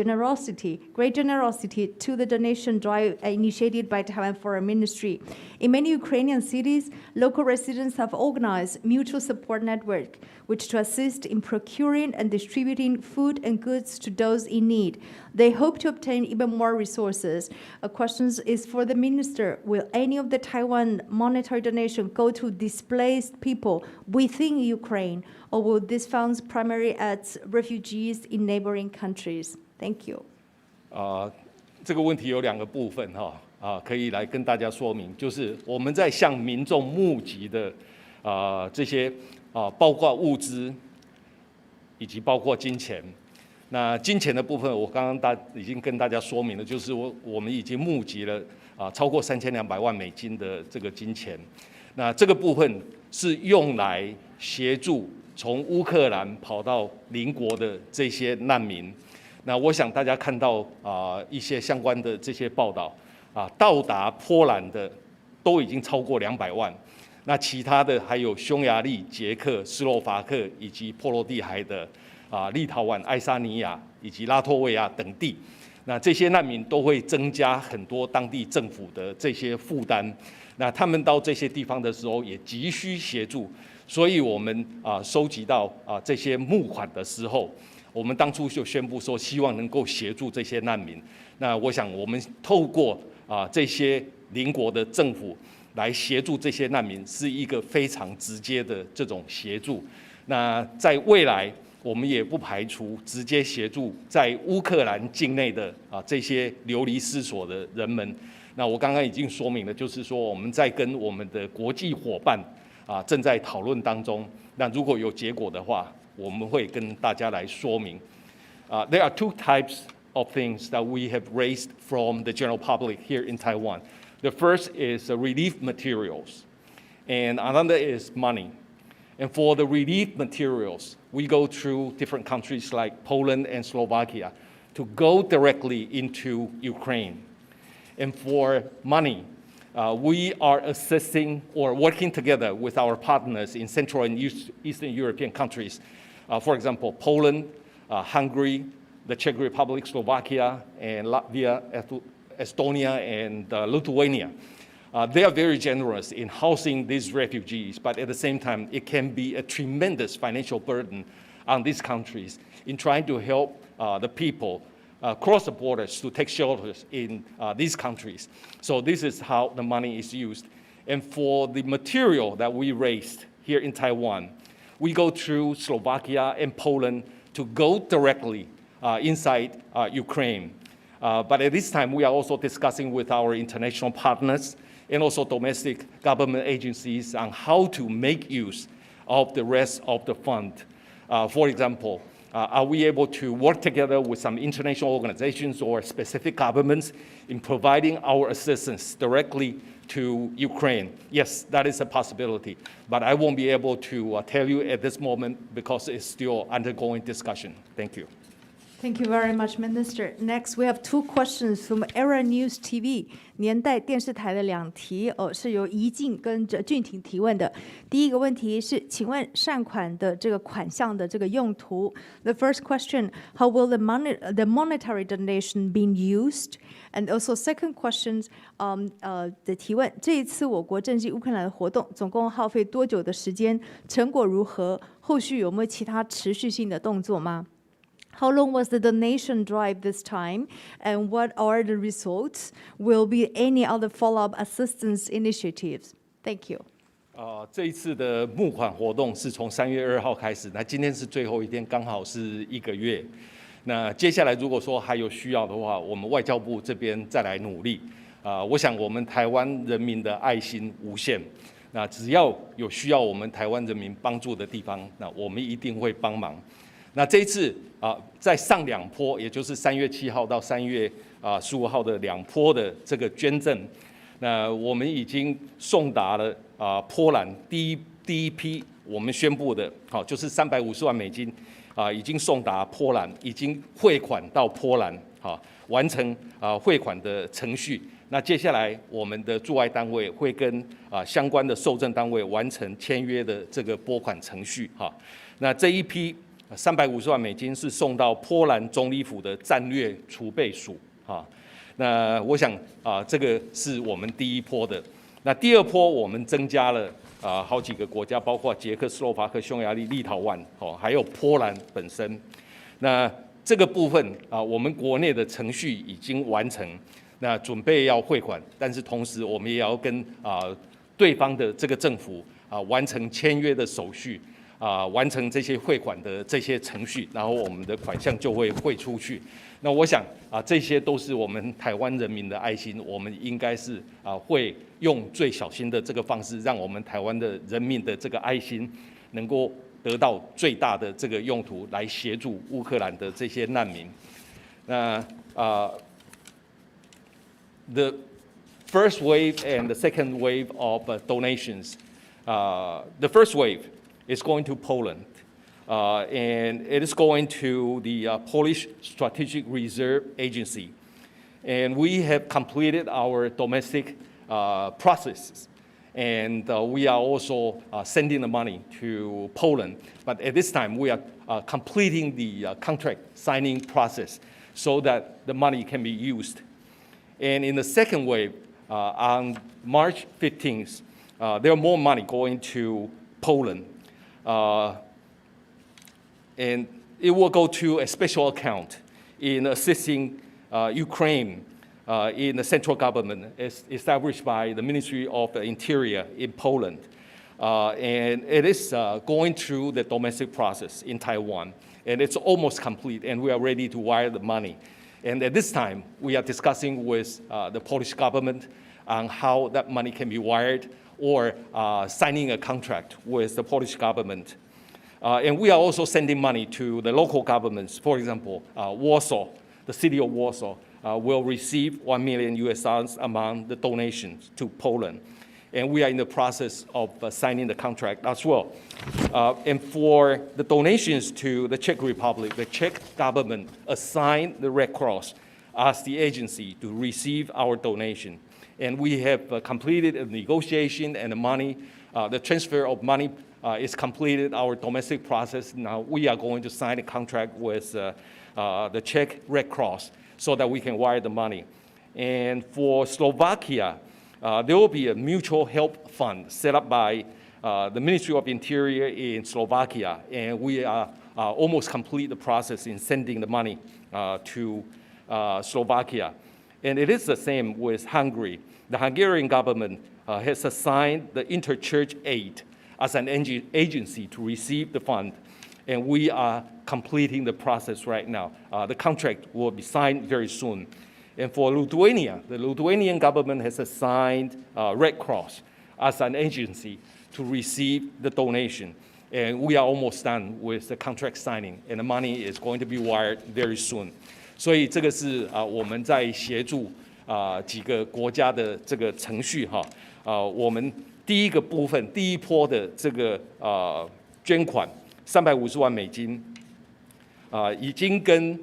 great generosity to the donation drive initiated by Taiwan Foreign Ministry. In many Ukrainian cities, local residents have organized mutual support network, which to assist in procuring and distributing food and goods to those in need. They hope to obtain even more resources. A question is for the minister. Will any of the Taiwan monetary donation go to displaced people within Ukraine, or will these funds primarily at refugees in neighboring countries? Thank you. 这个问题有2个部分可以来跟大家说明，就是我们在向民众募集的这些包括物资以及包括金钱。那金钱的部分，我刚刚已经跟大家说明了，就是我们已经募集了超过3200万美金的这个金钱。那这个部分是用来协助从乌克兰跑到邻国的这些难民。那我想大家看到一些相关的这些报道到达波兰的都已经超过200万。那其他的还有匈牙利、捷克、斯洛伐克以及波罗的海的立陶宛、爱沙尼亚以及拉脱维亚等地，那这些难民都会增加很多当地政府的这些负担。那他们到这些地方的时候也急需协助，所以我们收集到这些募款的时候，我们当初就宣布说希望能够协助这些难民。那我想我们透过这些邻国的政府来协助这些难民，是一个非常直接的这种协助。那在未来，我们也不排除直接协助在乌克兰境内的这些流离失所的人们。那我刚刚已经说明了，就是说我们在跟我们的国际伙伴正在讨论当中。那如果有结果的话，我们会跟大家来说明。There are two types of things that we have raised from the general public here in Taiwan. The first is relief materials, and another is money. And for the relief materials, we go through different countries like Poland and Slovakia to go directly into Ukraine. And for money, we are assisting or working together with our partners in Central and Eastern European countries. For example, Poland, Hungary, the Czech Republic, Slovakia, and Latvia, Estonia, and Lithuania. They are very generous in housing these refugees, but at the same time, it can be a tremendous financial burden on these countries in trying to help the people cross the borders to take shelters in these countries. So this is how the money is used. And for the material that we raised here in Taiwan, we go through Slovakia and Poland to go directly inside Ukraine. But at this time, we are also discussing with our international partners and also domestic government agencies on how to make use of the rest of the fund. For example, are we able to work together with some international organizations or specific governments in providing our assistance directly to Ukraine? Yes, that is a possibility, but I won't be able to tell you at this moment because it's still undergoing discussion. Thank you. Thank you very much, Minister. Next, we have two questions from Era News TV 年代电视台的2题，是由怡静跟俊廷提问的。第一个问题是，请问善款的这个款项的这个用途 ？The first question: How will the monetary donation be used? And also second questions, 的提问，这一次我国赈济乌克兰的活动总共耗费多久的时间？成果如何？后续有没有其他持续性的动作吗？How long was the donation drive this time, and what are the results? Will be any other follow-up assistance initiatives? Thank you. 这一次的募款活动是从3月2号开始，那今天是最后一天，刚好是1个月。那接下来如果说还有需要的话，我们外交部这边再来努力。我想我们台湾人民的爱心无限，那只要有需要我们台湾人民帮助的地方，那我们一定会帮忙。那这一次在上2波，也就是3月7号到3月15号的2波的这个捐赠，那我们已经送达了波兰第一批我们宣布的，就是350万美金已经送达波兰，已经汇款到波兰，完成汇款的程序。那接下来我们的驻外单位会跟相关的受赠单位完成签约的这个拨款程序。那这一批350万美金是送到波兰总理府的战略储备署。那我想这个是我们第一波的。那第2波我们增加了好几个国家，包括捷克斯洛伐克、匈牙利、立陶宛，还有波兰本身。那这个部分我们国内的程序已经完成，那准备要汇款，但是同时我们也要跟对方的这个政府完成签约的手续。完成这些汇款的这些程序，然后我们的款项就会汇出去。那我想这些都是我们台湾人民的爱心，我们应该是会用最小心的这个方式，让我们台湾的人民的这个爱心能够得到最大的这个用途，来协助乌克兰的这些难民。那the first wave and the second wave of donations. The first wave is going to Poland, and it is going to the Polish Strategic Reserve Agency. And we have completed our domestic processes, and we are also sending the money to Poland. But at this time, we are completing the contract signing process so that the money can be used. And in the second wave, on March 15th, there are more money going to Poland. And it will go to a special account in assisting Ukraine in the central government established by the Ministry of the Interior in Poland. And it is going through the domestic process in Taiwan. And it's almost complete, and we are ready to wire the money. And at this time, we are discussing with the Polish government on how that money can be wired, or signing a contract with the Polish government. And we are also sending money to the local governments. For example, Warsaw, the city of Warsaw, will receive $1 million among the donations to Poland. And we are in the process of signing the contract as well. And for the donations to the Czech Republic, the Czech government assigned the Red Cross as the agency to receive our donation. And we have completed a negotiation, and the money, the transfer of money is completed, our domestic process. Now we are going to sign a contract with the Czech Red Cross so that we can wire the money. And for Slovakia, there will be a mutual help fund set up by the Ministry of Interior in Slovakia, and we are almost complete the process in sending the money to Slovakia. And it is the same with Hungary. The Hungarian government has assigned the Interchurch Aid as an agency to receive the fund, and we are completing the process right now. The contract will be signed very soon. And for Lithuania, the Lithuanian government has assigned Red Cross as an agency to receive the donation. And we are almost done with the contract signing, and the money is going to be wired very soon. 所以这个是我们在协助几个国家的这个程序哈。我们第一个部分第一波的这个捐款350万美金，已经跟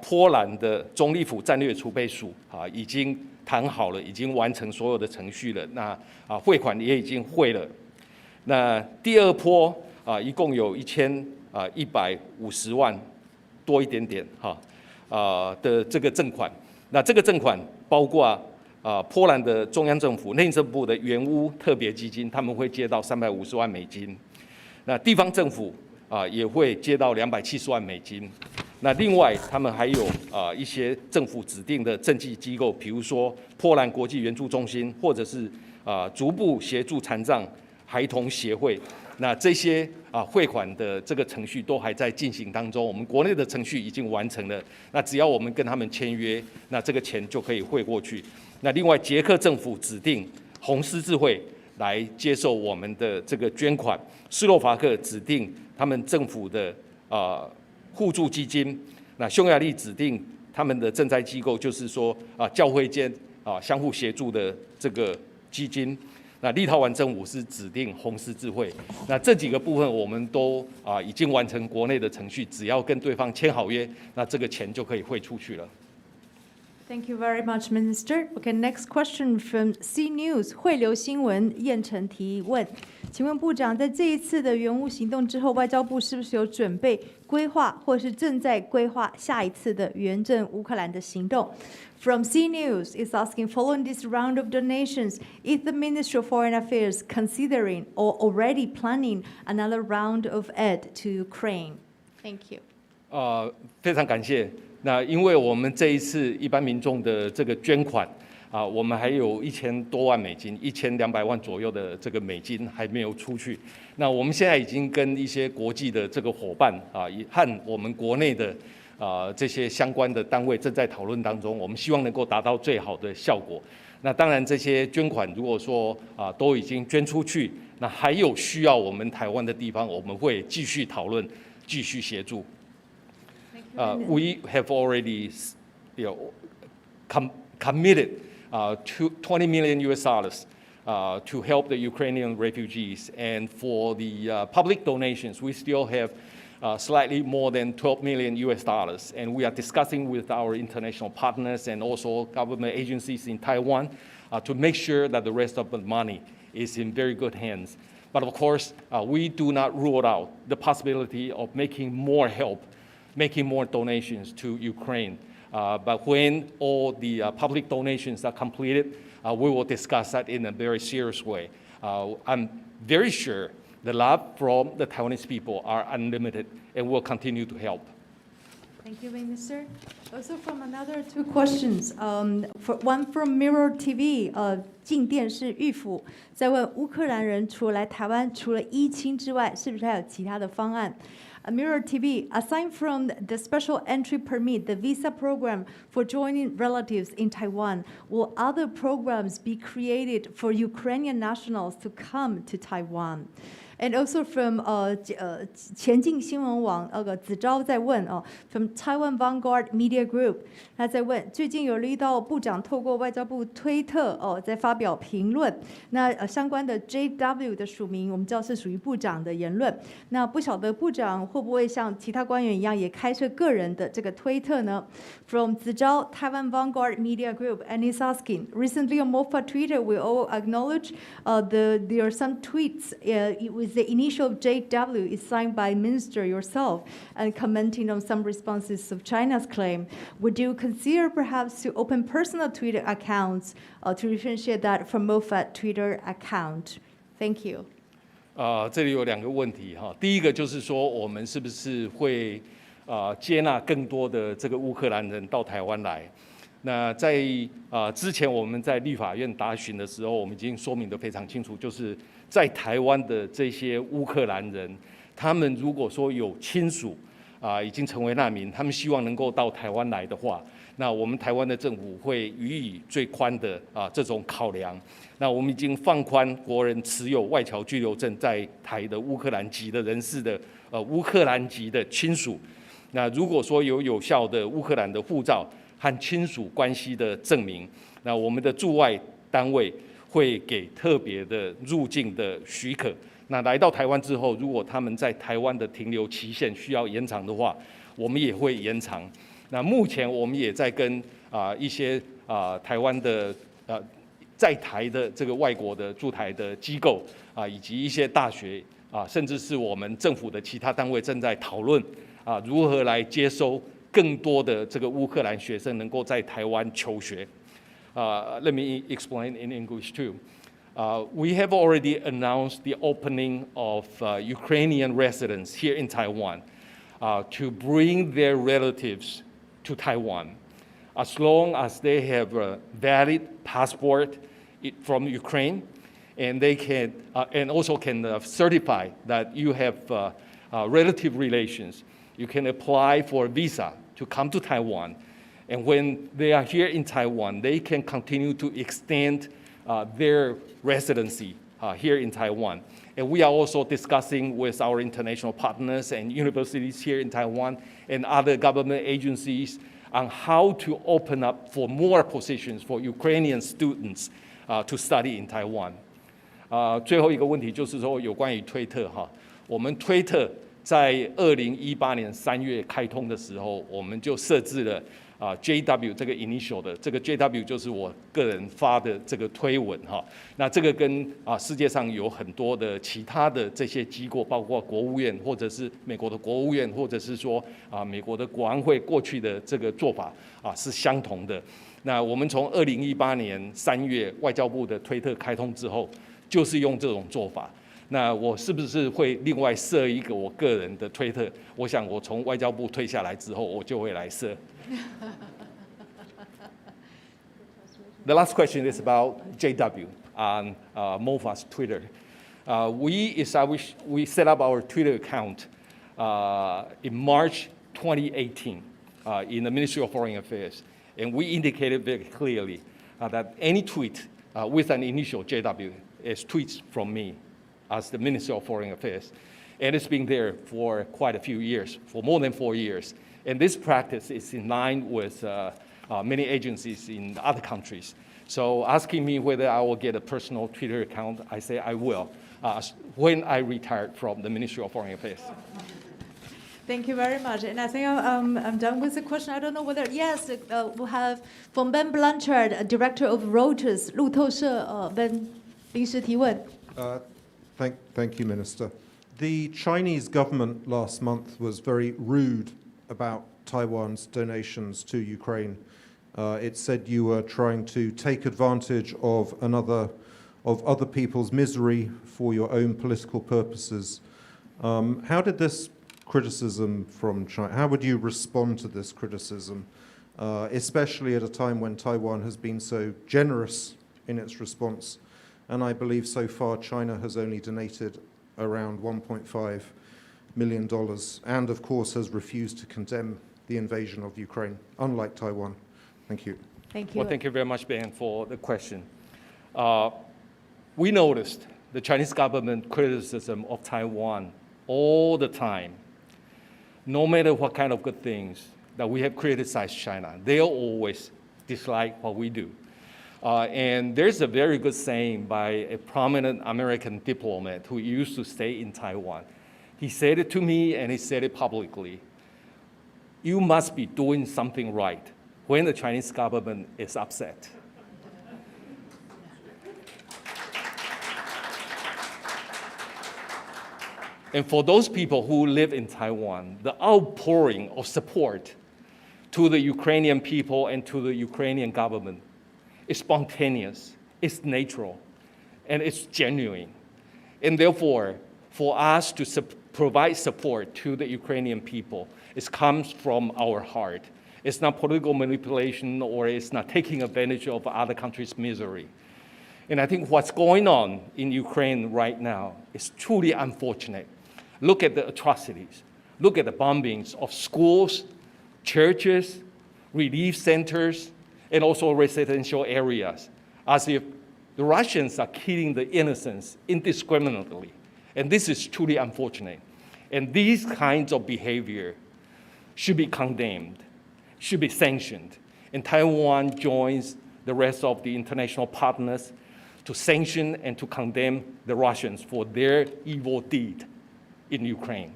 波兰的总理府战略储备署已经谈好了，已经完成所有的程序了。那汇款也已经汇了。那第二波一共有1150万多一点点的这个赠款。那这个赠款包括波兰的中央政府内政部的原屋特别基金，他们会接到350万美金。那地方政府也会接到270万美金。那另外，他们还有一些政府指定的政绩机构，比如说波兰国际援助中心，或者是逐步协助残障孩童协会。那这些汇款的这个程序都还在进行当中，我们国内的程序已经完成了。那只要我们跟他们签约，那这个钱就可以汇过去。那另外，捷克政府指定红十字会来接受我们的这个捐款，斯洛伐克指定他们政府的互助基金，那匈牙利指定他们的赈灾机构，就是说教会间相互协助的这个基金。那立陶宛政府是指定红十字会。那这几个部分我们都已经完成国内的程序，只要跟对方签好约，那这个钱就可以汇出去了。Thank you very much, Minister. Okay, next question from C News 汇流新闻燕城提问，请问部长，在这一次的援乌行动之后，外交部是不是有准备规划，或是正在规划下一次的援赠乌克兰的行动？From C News is asking, following this round of donations, is the Ministry of Foreign Affairs considering or already planning another round of aid to Ukraine? Thank you. 非常感谢。那因为我们这一次一般民众的这个捐款我们还有1000多万美金，1200万左右的这个美金还没有出去。那我们现在已经跟一些国际的这个伙伴和我们国内的这些相关的单位正在讨论当中，我们希望能够达到最好的效果。那当然，这些捐款如果说都已经捐出去，那还有需要我们台湾的地方，我们会继续讨论，继续协助。We have already, committed to $20 million to help the Ukrainian refugees, and for the public donations, we still have slightly more than $12 million, and we are discussing with our international partners and also government agencies in Taiwan to make sure that the rest of the money is in very good hands. But of course, we do not rule out the possibility of making more help, making more donations to Ukraine. But when all the public donations are completed, we will discuss that in a very serious way. I'm very sure the love from the Taiwanese people are unlimited and will continue to help. Thank you, Minister. Also from another two questions. One from Mirror TV. 静电视预府在问乌克兰人除了来台湾，除了依亲之外，是不是还有其他的方案？Mirror TV, aside from the special entry permit, the visa program for joining relatives in Taiwan, will other programs be created for Ukrainian nationals to come to Taiwan? And also from 前进新闻网子昭在问from Taiwan Vanguard Media Group， 他在问最近有遇到部长透过外交部推特在发表评论，那相关的 JW 的署名我们知道是属于部长的言论，那不晓得部长会不会像其他官员一样也开设个人的这个推特呢？ From 子昭 Taiwan Vanguard Media Group, and he's asking, recently on Mofa Twitter, we all acknowledge there are some tweets with the initial JW is signed by Minister yourself and commenting on some responses of China's claim. Would you consider perhaps to open personal Twitter accounts to differentiate that from Mofa Twitter account? Thank you. 这里有2个问题第一个就是说，我们是不是会接纳更多的这个乌克兰人到台湾来？那在之前我们在立法院答询的时候，我们已经说明得非常清楚，就是在台湾的这些乌克兰人，他们如果说有亲属已经成为难民，他们希望能够到台湾来的话，那我们台湾的政府会予以最宽的这种考量。那我们已经放宽国人持有外侨居留证在台的乌克兰籍的人士的乌克兰籍的亲属。那如果说有效的乌克兰的护照和亲属关系的证明，那我们的驻外单位会给特别的入境的许可。那来到台湾之后，如果他们在台湾的停留期限需要延长的话，我们也会延长。那目前我们也在跟一些台湾的在台的这个外国的驻台的机构以及一些大学甚至是我们政府的其他单位正在讨论如何来接收更多的这个乌克兰学生能够在台湾求学。Let me explain in English too. We have already announced the opening of Ukrainian residents here in Taiwan to bring their relatives to Taiwan, as long as they have a valid passport from Ukraine, and they can and also can certify that you have relative relations. You can apply for a visa to come to Taiwan, and when they are here in Taiwan, they can continue to extend their residency here in Taiwan. And we are also discussing with our international partners and universities here in Taiwan and other government agencies on how to open up for more positions for Ukrainian students to study in Taiwan. 最后一个问题就是说有关于推特哈，我们推特在2018年3月开通的时候，我们就设置了JW 这个 initial 的这个 JW 就是我个人发的这个推文哈，那这个跟世界上有很多的其他的这些机构，包括国务院或者是美国的国务院，或者是说美国的国安会过去的这个做法是相同的。那我们从2018年3月外交部的推特开通之后，就是用这种做法。那我是不是会另外设一个我个人的推特？我想我从外交部退下来之后，我就会来设。The last question is about JW on MOFA's Twitter. We set up our Twitter account in March 2018 in the Ministry of Foreign Affairs, and we indicated very clearly that any tweet with an initial JW is tweets from me as the Minister of Foreign Affairs. And it's been there for quite a few years, for more than 4 years. And this practice is in line with many agencies in other countries. So asking me whether I will get a personal Twitter account, I say I will, when I retired from the Ministry of Foreign Affairs. Thank you very much. And I think I'm done with the question. I don't know whether, yes, we'll have from Ben Blanchard, Director of Reuters, 路透社, Ben, 临时提问. Thank you, Minister. The Chinese government last month was very rude about Taiwan's donations to Ukraine. It said you were trying to take advantage of other people's misery for your own political purposes. How did this criticism from China, how would you respond to this criticism, especially at a time when Taiwan has been so generous in its response? And I believe so far China has only donated around $1.5 million and, of course, has refused to condemn the invasion of Ukraine, unlike Taiwan. Thank you. Thank you. Well, thank you very much, Ben, for the question. We noticed the Chinese government criticism of Taiwan all the time. No matter what kind of good things that we have criticized China, they'll always dislike what we do. And there's a very good saying by a prominent American diplomat who used to stay in Taiwan. He said it to me and he said it publicly. You must be doing something right when the Chinese government is upset. And for those people who live in Taiwan, the outpouring of support to the Ukrainian people and to the Ukrainian government is spontaneous, it's natural, and it's genuine. And therefore, for us to provide support to the Ukrainian people, it comes from our heart. It's not political manipulation or it's not taking advantage of other countries' misery. And I think what's going on in Ukraine right now is truly unfortunate. Look at the atrocities. Look at the bombings of schools, churches, relief centers, and also residential areas, as if the Russians are killing the innocents indiscriminately. And this is truly unfortunate. And these kinds of behavior should be condemned, should be sanctioned. And Taiwan joins the rest of the international partners to sanction and to condemn the Russians for their evil deed in Ukraine.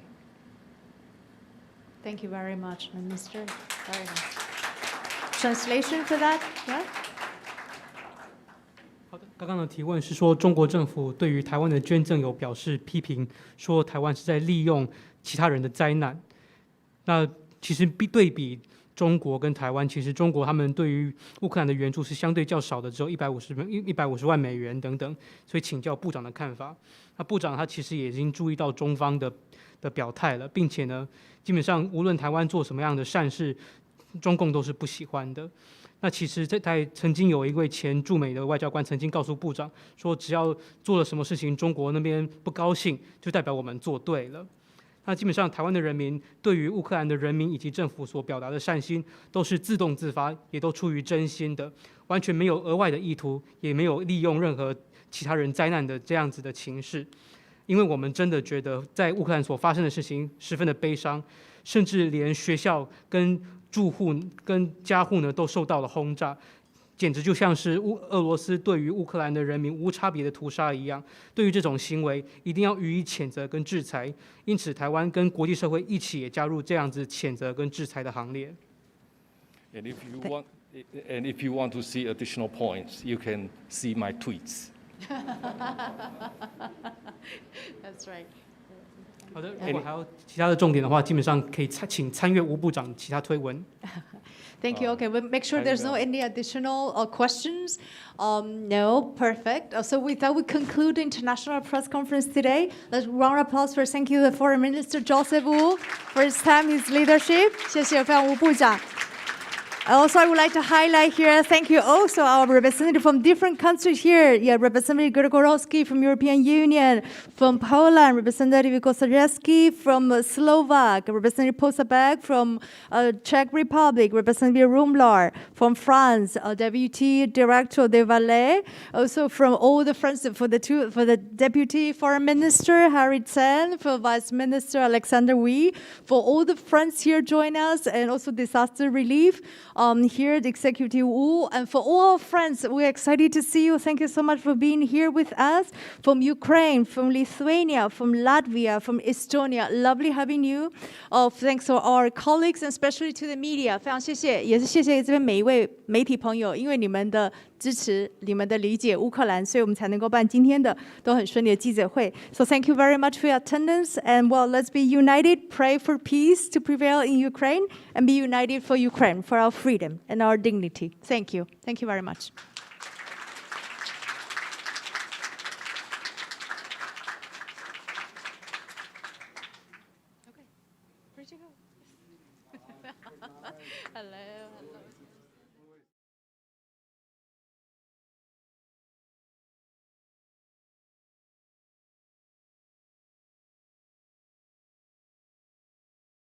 Thank you very much, Minister. Very nice. Translation for that? Yeah. 好的，刚刚的提问是说，中国政府对于台湾的捐赠有表示批评，说台湾是在利用其他人的灾难。那其实对比中国跟台湾，其实中国他们对于乌克兰的援助是相对较少的，只有150万美元等等。所以请教部长的看法。那部长他其实也已经注意到中方的表态了，并且呢，基本上无论台湾做什么样的善事，中共都是不喜欢的。那其实在曾经有一位前驻美的外交官曾经告诉部长说，只要做了什么事情，中国那边不高兴，就代表我们做对了。那基本上台湾的人民对于乌克兰的人民以及政府所表达的善心，都是自动自发，也都出于真心的，完全没有额外的意图，也没有利用任何其他人灾难的这样子的情势。因为我们真的觉得在乌克兰所发生的事情十分的悲伤，甚至连学校跟住户跟家户呢都受到了轰炸，简直就像是俄罗斯对于乌克兰的人民无差别的屠杀一样。对于这种行为，一定要予以谴责跟制裁。因此，台湾跟国际社会一起也加入这样子谴责跟制裁的行列。And if you want to see additional points, you can see my tweets. That's right. 好的，如果还有其他的重点的话，基本上可以请参阅吴部长其他推文。Thank you. Okay, we'll make sure there's no any additional questions. No, perfect. So with that, we conclude the international press conference today. Let's round of applause for thank you the Foreign Minister Joseph Wu for his time, his leadership. 谢谢非常吴部长。Also, I would like to highlight here, thank you also our representative from different countries here. Yeah, Representative Gregorowski from European Union, from Poland, Representative Kosarzewski from Slovak, Representative Posabek from Czech Republic, Representative Rumlar from France, Deputy Director de Valais, also from all the friends for the Deputy Foreign Minister Harry Chen, for Vice Minister Alexander Wee, for all the friends here join us, and also disaster relief. Here, the Executive Wu, and for all our friends, we're excited to see you. Thank you so much for being here with us. From Ukraine, from Lithuania, from Latvia, from Estonia, lovely having you. Thanks to our colleagues and especially to the media. 非常谢谢，也是谢谢这边每一位媒体朋友，因为你们的支持，你们的理解乌克兰，所以我们才能够办今天的都很顺利的记者会。So thank you very much for your attendance, and well, let's be united, pray for peace to prevail in Ukraine, and be united for Ukraine, for our freedom and our dignity. Thank you. Thank you very much. Okay, where'd you go? Hello.